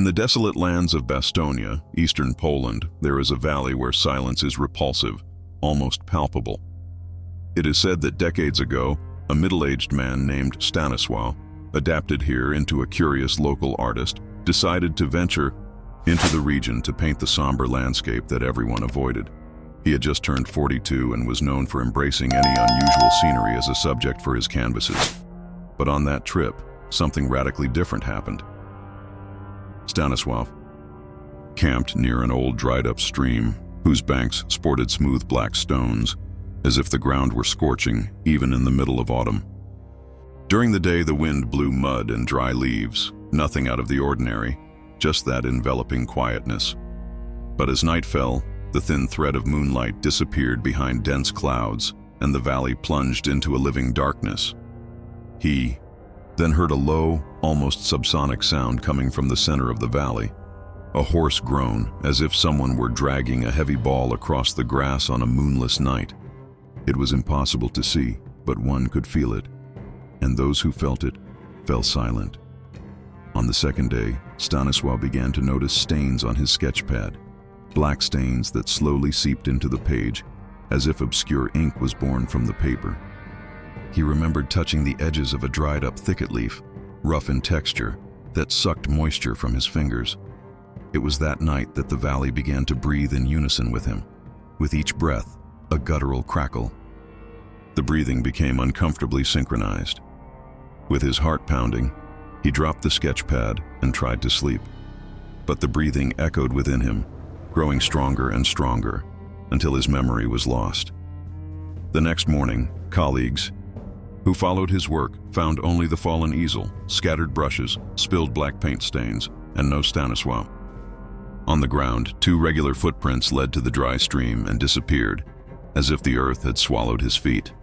the desolate lands of Bastonia, eastern Poland, there is a valley where silence is repulsive, almost palpable. It is said that decades ago, a middle-aged man named Stanisław, adapted here into a curious local artist, decided to venture into the region to paint the somber landscape that everyone avoided. He had just turned 42 and was known for embracing any unusual scenery as a subject for his canvases. But on that trip, something radically different happened. Stanisław camped near an old dried-up stream whose banks sported smooth black stones, as if the ground were scorching even in the middle of autumn. During the day, the wind blew mud and dry leaves, nothing out of the ordinary, just that enveloping quietness. But as night fell, the thin thread of moonlight disappeared behind dense clouds, and the valley plunged into a living darkness. He then heard a low, almost subsonic sound coming from the center of the valley, a hoarse groan, as if someone were dragging a heavy ball across the grass on a moonless night. It was impossible to see, but one could feel it, and those who felt it fell silent. On the second day, Stanisław began to notice stains on his sketch pad, black stains that slowly seeped into the page, as if obscure ink was born from the paper. He remembered touching the edges of a dried-up thicket leaf, rough in texture, that sucked moisture from his fingers. It was that night that the valley began to breathe in unison with him, with each breath, a guttural crackle. The breathing became uncomfortably synchronized. With his heart pounding, he dropped the sketch pad and tried to sleep. But the breathing echoed within him, growing stronger and stronger, until his memory was lost. The next morning, colleagues who followed his work found only the fallen easel, scattered brushes, spilled black paint stains, and no Stanisław. On the ground, 2 regular footprints led to the dry stream and disappeared, as if the earth had swallowed his feet.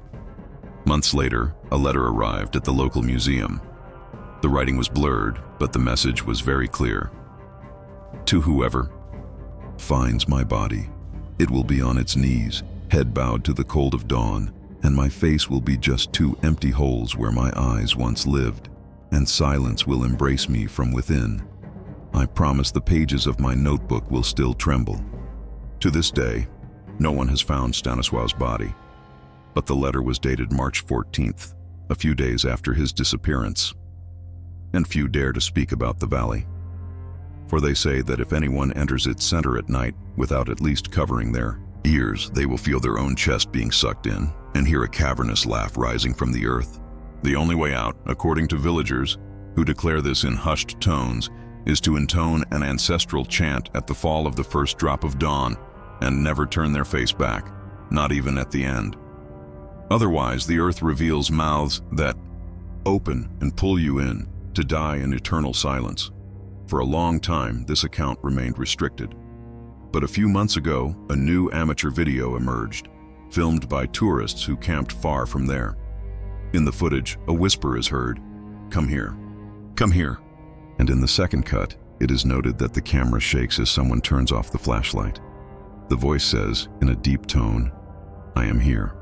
Months later, a letter arrived at the local museum. The writing was blurred, but the message was very clear. To whoever finds my body, it will be on its knees, head bowed to the cold of dawn, and my face will be just 2 empty holes where my eyes once lived, and silence will embrace me from within. I promise the pages of my notebook will still tremble. To this day, no one has found Stanisław's body, but the letter was dated March 14th, a few days after his disappearance. And few dare to speak about the valley, for they say that if anyone enters its center at night without at least covering their ears, they will feel their own chest being sucked in and hear a cavernous laugh rising from the earth. The only way out, according to villagers, who declare this in hushed tones, is to intone an ancestral chant at the fall of the first drop of dawn and never turn their face back, not even at the end. Otherwise, the earth reveals mouths that open and pull you in to die in eternal silence. For a long time, this account remained restricted. But a few months ago, a new amateur video emerged, filmed by tourists who camped far from there. In the footage, a whisper is heard, "Come here, come here." And in the second cut, it is noted that the camera shakes as someone turns off the flashlight. The voice says, in a deep tone, "I am here."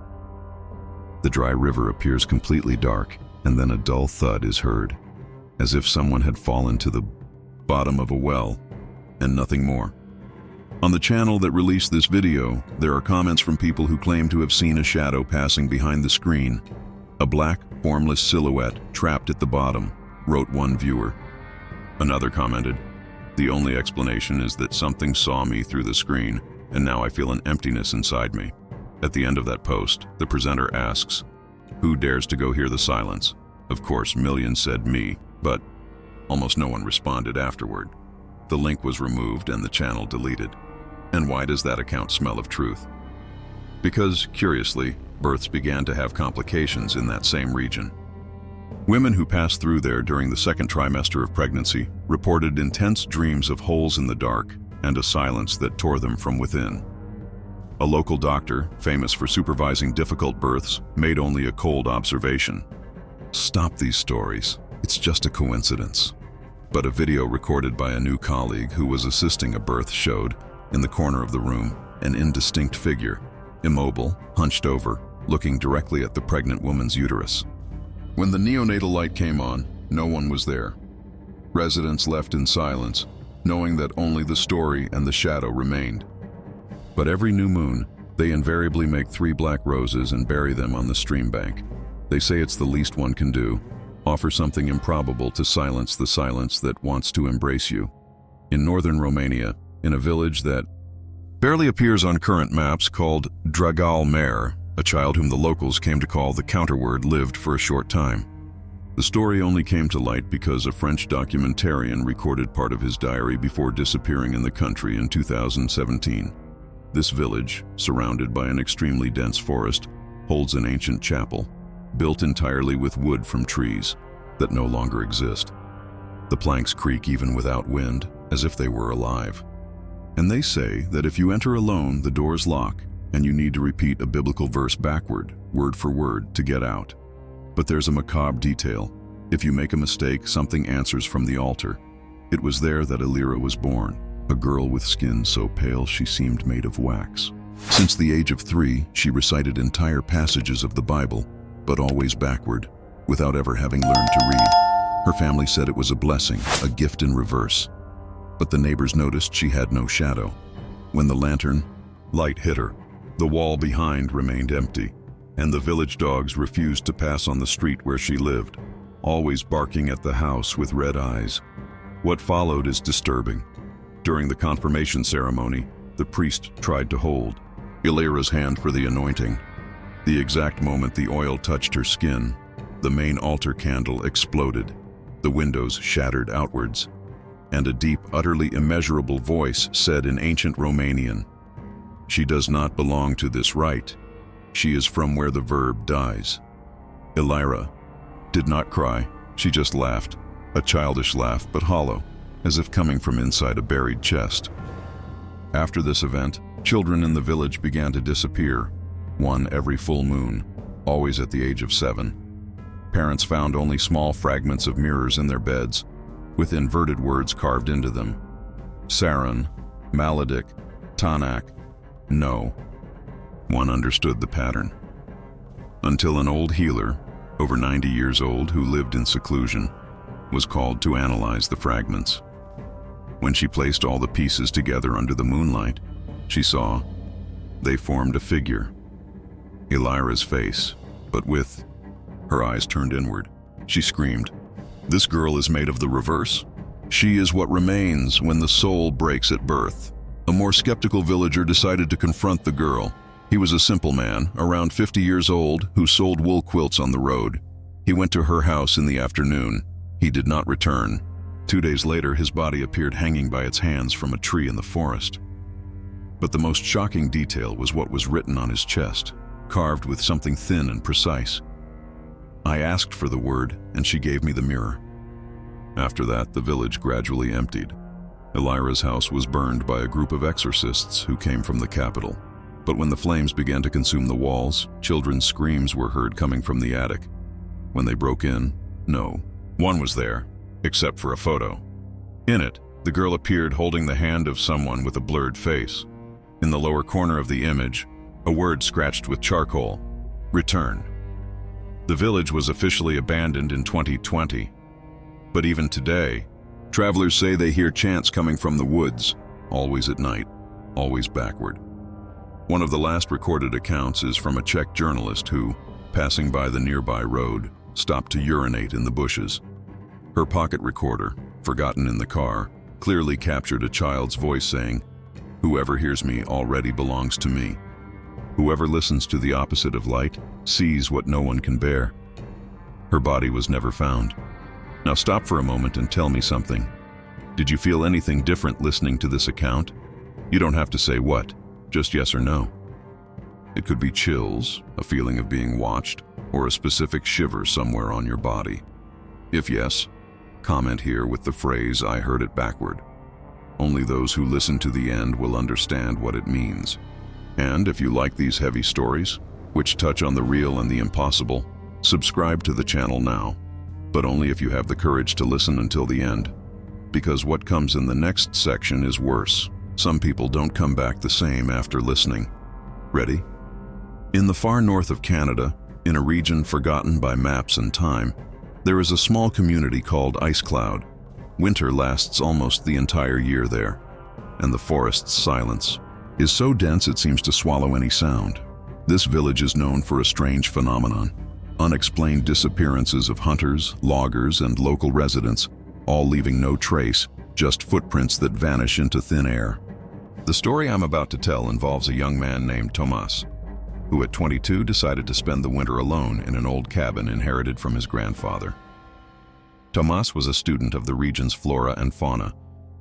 The dry river appears completely dark, and then a dull thud is heard, as if someone had fallen to the bottom of a well, and nothing more. On the channel that released this video, there are comments from people who claim to have seen a shadow passing behind the screen. "A black, formless silhouette trapped at the bottom," wrote one viewer. Another commented, "The only explanation is that something saw me through the screen, and now I feel an emptiness inside me." At the end of that post, the presenter asks, "Who dares to go hear the silence?" Of course, millions said me, but almost no one responded afterward. The link was removed and the channel deleted. And why does that account smell of truth? Because, curiously, births began to have complications in that same region. Women who passed through there during the second trimester of pregnancy reported intense dreams of holes in the dark and a silence that tore them from within. A local doctor, famous for supervising difficult births, made only a cold observation: "Stop these stories. It's just a coincidence." But a video recorded by a new colleague who was assisting a birth showed, in the corner of the room, an indistinct figure, immobile, hunched over, looking directly at the pregnant woman's uterus. When the neonatal light came on, no one was there. Residents left in silence, knowing that only the story and the shadow remained. But every new moon, they invariably make 3 black roses and bury them on the stream bank. They say it's the least one can do, offer something improbable to silence the silence that wants to embrace you. In northern Romania, in a village that barely appears on current maps called Dragal Mare, a child whom the locals came to call the counterword lived for a short time. The story only came to light because a French documentarian recorded part of his diary before disappearing in the country in 2017. This village, surrounded by an extremely dense forest, holds an ancient chapel, built entirely with wood from trees that no longer exist. The planks creak even without wind, as if they were alive. And they say that if you enter alone, the doors lock, and you need to repeat a biblical verse backward, word for word, to get out. But there's a macabre detail. If you make a mistake, something answers from the altar. It was there that Elira was born, a girl with skin so pale she seemed made of wax. Since the age of 3, she recited entire passages of the Bible, but always backward, without ever having learned to read. Her family said it was a blessing, a gift in reverse. But the neighbors noticed she had no shadow. When the lantern light hit her, the wall behind remained empty, and the village dogs refused to pass on the street where she lived, always barking at the house with red eyes. What followed is disturbing. During the confirmation ceremony, the priest tried to hold Elira's hand for the anointing. The exact moment the oil touched her skin, the main altar candle exploded, the windows shattered outwards, and a deep, utterly immeasurable voice said in ancient Romanian, "She does not belong to this rite. She is from where the verb dies." Elira did not cry, she just laughed, a childish laugh but hollow, as if coming from inside a buried chest. After this event, children in the village began to disappear, one every full moon, always at the age of 7. Parents found only small fragments of mirrors in their beds, with inverted words carved into them. Saran, Maledic, Tanak, no. One understood the pattern. Until an old healer, over 90 years old, who lived in seclusion, was called to analyze the fragments. When she placed all the pieces together under the moonlight, she saw they formed a figure. Elira's face, but with her eyes turned inward. She screamed, "This girl is made of the reverse. She is what remains when the soul breaks at birth." A more skeptical villager decided to confront the girl. He was a simple man, around 50 years old, who sold wool quilts on the road. He went to her house in the afternoon. He did not return. 2 days later, his body appeared hanging by its hands from a tree in the forest. But the most shocking detail was what was written on his chest, carved with something thin and precise. I asked for the word, and she gave me the mirror. After that, the village gradually emptied. Elira's house was burned by a group of exorcists who came from the capital. But when the flames began to consume the walls, children's screams were heard coming from the attic. When they broke in, no one was there, except for a photo. In it, the girl appeared holding the hand of someone with a blurred face. In the lower corner of the image, a word scratched with charcoal, "Return." The village was officially abandoned in 2020. But even today, travelers say they hear chants coming from the woods, always at night, always backward. One of the last recorded accounts is from a Czech journalist who, passing by the nearby road, stopped to urinate in the bushes. Her pocket recorder, forgotten in the car, clearly captured a child's voice saying, "Whoever hears me already belongs to me. Whoever listens to the opposite of light sees what no one can bear." Her body was never found. Now stop for a moment and tell me something. Did you feel anything different listening to this account? You don't have to say what, just yes or no. It could be chills, a feeling of being watched, or a specific shiver somewhere on your body. If yes, comment here with the phrase, "I heard it backward." Only those who listen to the end will understand what it means. And if you like these heavy stories, which touch on the real and the impossible, subscribe to the channel now. But only if you have the courage to listen until the end. Because what comes in the next section is worse. Some people don't come back the same after listening. Ready? In the far north of Canada, in a region forgotten by maps and time, there is a small community called Ice Cloud. Winter lasts almost the entire year there, and the forest's silence is so dense it seems to swallow any sound. This village is known for a strange phenomenon: unexplained disappearances of hunters, loggers, and local residents, all leaving no trace, just footprints that vanish into thin air. The story I'm about to tell involves a young man named Tomas, who at 22 decided to spend the winter alone in an old cabin inherited from his grandfather. Tomas was a student of the region's flora and fauna,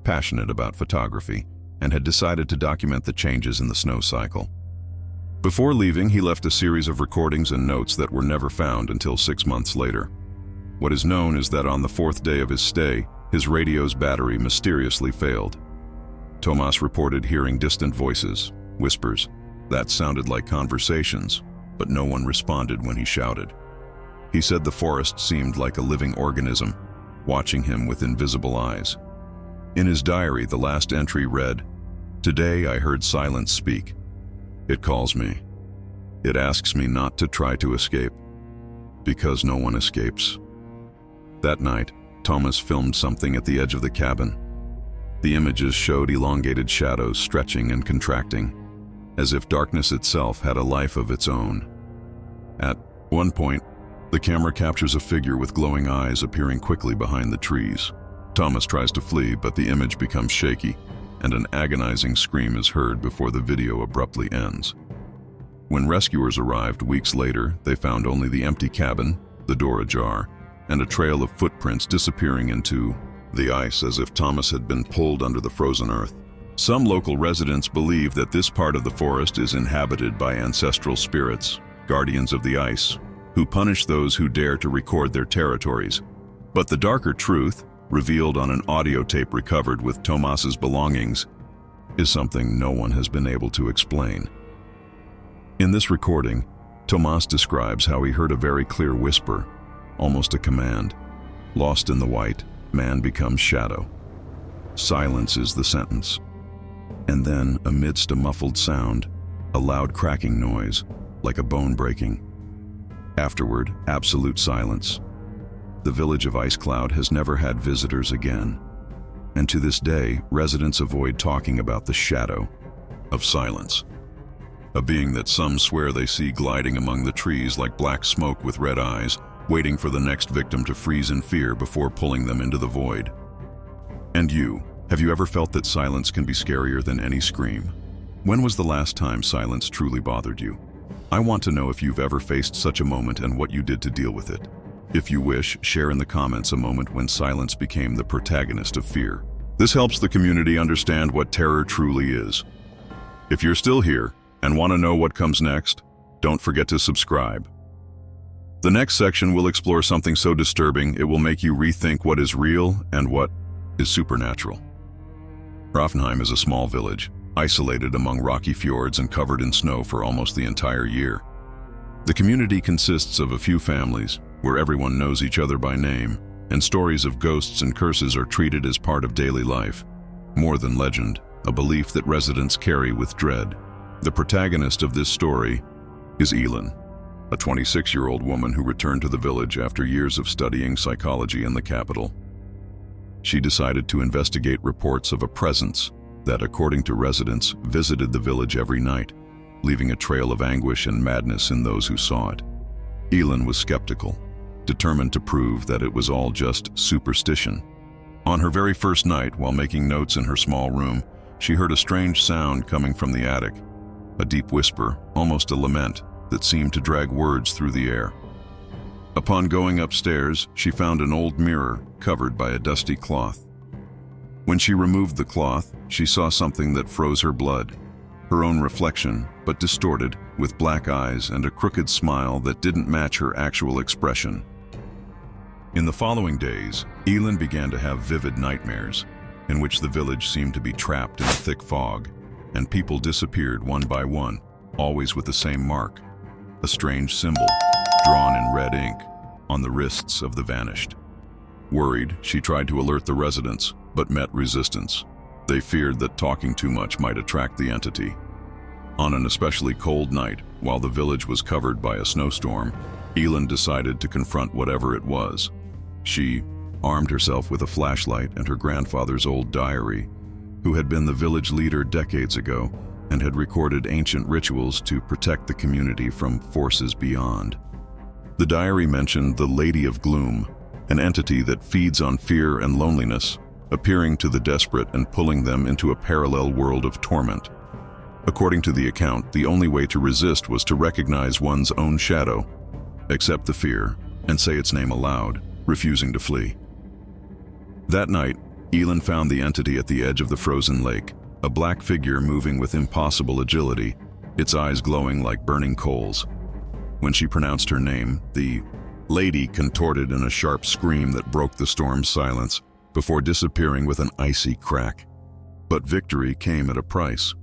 passionate about photography, and had decided to document the changes in the snow cycle. Before leaving, he left a series of recordings and notes that were never found until 6 months later. What is known is that on the 4th day of his stay, his radio's battery mysteriously failed. Tomas reported hearing distant voices, whispers, that sounded like conversations, but no one responded when he shouted. He said the forest seemed like a living organism, watching him with invisible eyes. In his diary, the last entry read, "Today I heard silence speak. It calls me. It asks me not to try to escape, because no one escapes." That night, Thomas filmed something at the edge of the cabin. The images showed elongated shadows stretching and contracting, as if darkness itself had a life of its own. At one point, the camera captures a figure with glowing eyes appearing quickly behind the trees. Thomas tries to flee, but the image becomes shaky, and an agonizing scream is heard before the video abruptly ends. When rescuers arrived weeks later, they found only the empty cabin, the door ajar, and a trail of footprints disappearing into the ice as if Thomas had been pulled under the frozen earth. Some local residents believe that this part of the forest is inhabited by ancestral spirits, guardians of the ice, who punish those who dare to record their territories. But the darker truth, revealed on an audio tape recovered with Tomas's belongings, is something no one has been able to explain. In this recording, Tomas describes how he heard a very clear whisper, almost a command. Lost in the white, man becomes shadow. Silence is the sentence. And then, amidst a muffled sound, a loud cracking noise, like a bone breaking. Afterward, absolute silence. The village of Ice Cloud has never had visitors again, and to this day, residents avoid talking about the shadow of silence, a being that some swear they see gliding among the trees like black smoke with red eyes, waiting for the next victim to freeze in fear before pulling them into the void. And you, have you ever felt that silence can be scarier than any scream? When was the last time silence truly bothered you? I want to know if you've ever faced such a moment and what you did to deal with it. If you wish, share in the comments a moment when silence became the protagonist of fear. This helps the community understand what terror truly is. If you're still here and want to know what comes next, don't forget to subscribe. The next section will explore something so disturbing it will make you rethink what is real and what is supernatural. Rafnheim is a small village, isolated among rocky fjords and covered in snow for almost the entire year. The community consists of a few families, where everyone knows each other by name, and stories of ghosts and curses are treated as part of daily life. More than legend, a belief that residents carry with dread. The protagonist of this story is Elin, a 26-year-old woman who returned to the village after years of studying psychology in the capital. She decided to investigate reports of a presence that, according to residents, visited the village every night, leaving a trail of anguish and madness in those who saw it. Elin was skeptical, determined to prove that it was all just superstition. On her very first night, while making notes in her small room, she heard a strange sound coming from the attic, a deep whisper, almost a lament, that seemed to drag words through the air. Upon going upstairs, she found an old mirror covered by a dusty cloth. When she removed the cloth, she saw something that froze her blood. Her own reflection, but distorted, with black eyes and a crooked smile that didn't match her actual expression. In the following days, Elin began to have vivid nightmares, in which the village seemed to be trapped in a thick fog, and people disappeared one by one, always with the same mark, a strange symbol, drawn in red ink, on the wrists of the vanished. Worried, she tried to alert the residents, but met resistance. They feared that talking too much might attract the entity. On an especially cold night, while the village was covered by a snowstorm, Elin decided to confront whatever it was. She armed herself with a flashlight and her grandfather's old diary, who had been the village leader decades ago and had recorded ancient rituals to protect the community from forces beyond. The diary mentioned the Lady of Gloom, an entity that feeds on fear and loneliness, appearing to the desperate and pulling them into a parallel world of torment. According to the account, the only way to resist was to recognize one's own shadow, accept the fear, and say its name aloud, refusing to flee. That night, Elin found the entity at the edge of the frozen lake, a black figure moving with impossible agility, its eyes glowing like burning coals. When she pronounced her name, the lady contorted in a sharp scream that broke the storm's silence before disappearing with an icy crack. But victory came at a price.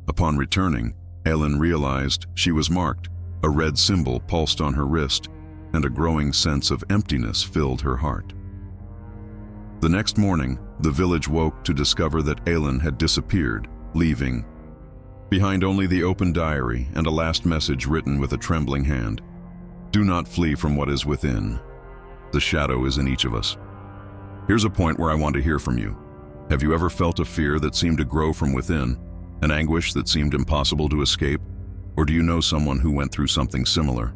Upon returning, Elin realized she was marked. A red symbol pulsed on her wrist, and a growing sense of emptiness filled her heart. The next morning, the village woke to discover that Elin had disappeared, leaving behind only the open diary and a last message written with a trembling hand. Do not flee from what is within. The shadow is in each of us. Here's a point where I want to hear from you. Have you ever felt a fear that seemed to grow from within, an anguish that seemed impossible to escape? Or do you know someone who went through something similar?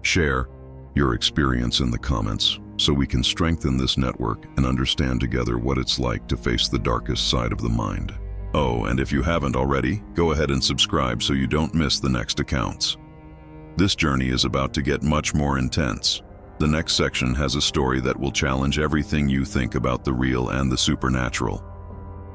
Share your experience in the comments so we can strengthen this network and understand together what it's like to face the darkest side of the mind. Oh, and if you haven't already, go ahead and subscribe so you don't miss the next accounts. This journey is about to get much more intense. The next section has a story that will challenge everything you think about the real and the supernatural.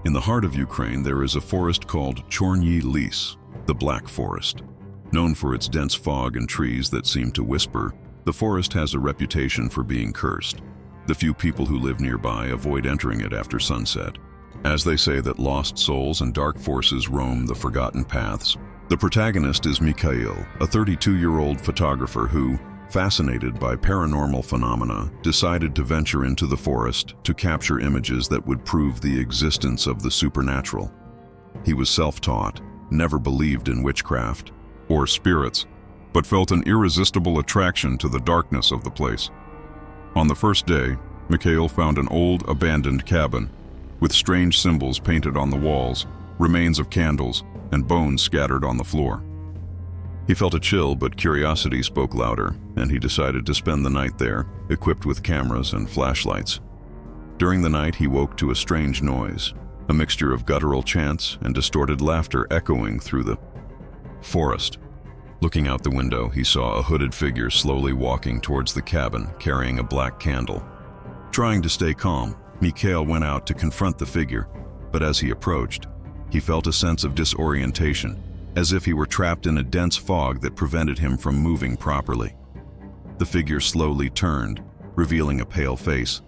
In the heart of Ukraine, there is a forest called Chorny Lis, the Black Forest. Known for its dense fog and trees that seem to whisper, the forest has a reputation for being cursed. The few people who live nearby avoid entering it after sunset, as they say that lost souls and dark forces roam the forgotten paths. The protagonist is Mikhail, a 32-year-old photographer who, fascinated by paranormal phenomena, decided to venture into the forest to capture images that would prove the existence of the supernatural. He was self-taught, never believed in witchcraft or spirits, but felt an irresistible attraction to the darkness of the place. On the first day, Mikhail found an old, abandoned cabin with strange symbols painted on the walls, remains of candles, and bones scattered on the floor. He felt a chill, but curiosity spoke louder, and he decided to spend the night there, equipped with cameras and flashlights. During the night, he woke to a strange noise, a mixture of guttural chants and distorted laughter echoing through the forest. Looking out the window, he saw a hooded figure slowly walking towards the cabin, carrying a black candle. Trying to stay calm, Mikhail went out to confront the figure, but as he approached, he felt a sense of disorientation, as if he were trapped in a dense fog that prevented him from moving properly. The figure slowly turned, revealing a pale face,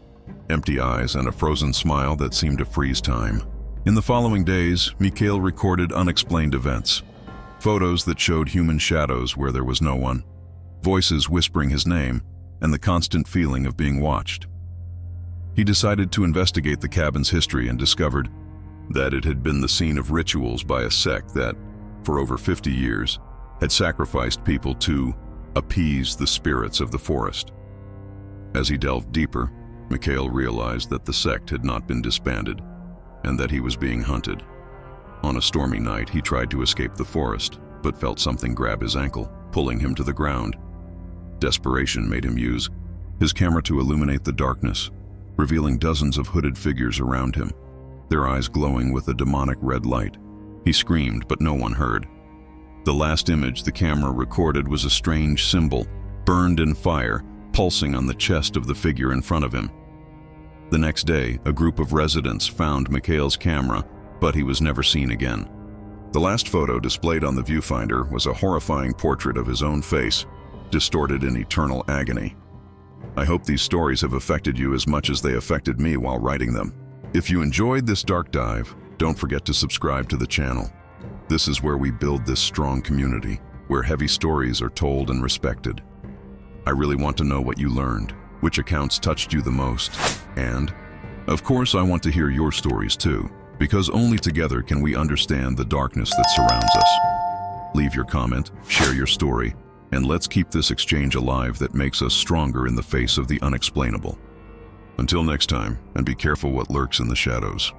empty eyes, and a frozen smile that seemed to freeze time. In the following days, Mikhail recorded unexplained events. Photos that showed human shadows where there was no one, voices whispering his name, and the constant feeling of being watched. He decided to investigate the cabin's history and discovered that it had been the scene of rituals by a sect that, for over 50 years, had sacrificed people to appease the spirits of the forest. As he delved deeper, Mikhail realized that the sect had not been disbanded and that he was being hunted. On a stormy night, he tried to escape the forest, but felt something grab his ankle, pulling him to the ground. Desperation made him use his camera to illuminate the darkness, revealing dozens of hooded figures around him, their eyes glowing with a demonic red light. He screamed, but no one heard. The last image the camera recorded was a strange symbol, burned in fire, pulsing on the chest of the figure in front of him. The next day, a group of residents found Mikhail's camera, but he was never seen again. The last photo displayed on the viewfinder was a horrifying portrait of his own face, distorted in eternal agony. I hope these stories have affected you as much as they affected me while writing them. If you enjoyed this dark dive, don't forget to subscribe to the channel. This is where we build this strong community, where heavy stories are told and respected. I really want to know what you learned, which accounts touched you the most, and, of course, I want to hear your stories too, because only together can we understand the darkness that surrounds us. Leave your comment, share your story, and let's keep this exchange alive that makes us stronger in the face of the unexplainable. Until next time, and be careful what lurks in the shadows.